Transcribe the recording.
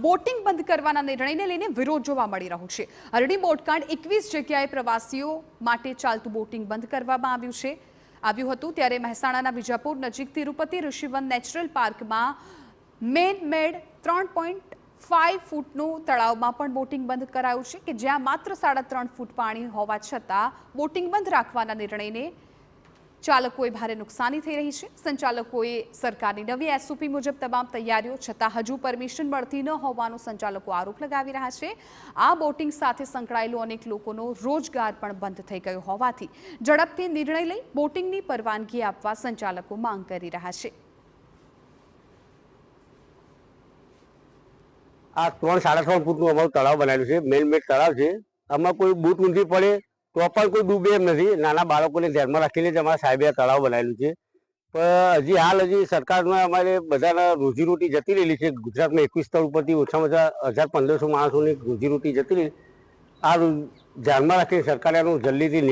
Boating બંધ કરવાના નિર્ણયને લઈને વિરોધ જોવા મળી રહ્યો છે। અરણી બોટકાંડ 21 જગ્યાએ પ્રવાસીઓ માટે ચાલતું બોટિંગ બંધ કરવામાં આવ્યું હતું। ત્યારે મહેસાણાના વિજાપુર નજીક તિરુપતિ ઋષિવન નેચરલ પાર્કમાં મેન મેડ 3.5 ફૂટનું તળાવમાં પણ બોટિંગ બંધ કરાયું છે કે જ્યાં માત્ર 3.5 ફૂટ પાણી હોવા છતાં બોટિંગ બંધ રાખવાના નિર્ણયને ચાલકોએ ભારે નુકસાની થઈ રહી છે। સંચાલકોએ સરકારની નવી એસઓપી મુજબ તમામ તૈયારીઓ છતાં હજુ પરમિશન મળતી ન હોવાનો સંચાલકો આરોપ લગાવી રહ્યા છે। આ બોટિંગ સાથે સંકળાયેલો અનેક લોકોનો રોજગાર પણ બંધ થઈ ગયો હોવાથી ઝડપથી નિર્ણય લઈ બોટિંગની પરવાનગી આપવા સંચાલકો માંગ કરી રહ્યા છે। આ 3.5 ફૂટનું અમારું તળાવ બનાવેલું છે, મેન મેડ તળાવ છે। આમાં કોઈ બૂટ ઊંધી પડે તો પણ કોઈ ડૂબે એમ નથી। નાના બાળકોને ધ્યાનમાં રાખીને જ અમારા સાહેબે તળાવ બનાવેલું છે। પણ હજી સરકારમાં અમારે બધાના રોજીરોટી જતી રહેલી છે। ગુજરાતમાં 21 સ્થળ ઉપરથી ઓછામાં ઓછા 1500 માણસોની રોજીરોટી જતી રહી। આ ધ્યાનમાં રાખીને સરકારે આનું જલ્દીથી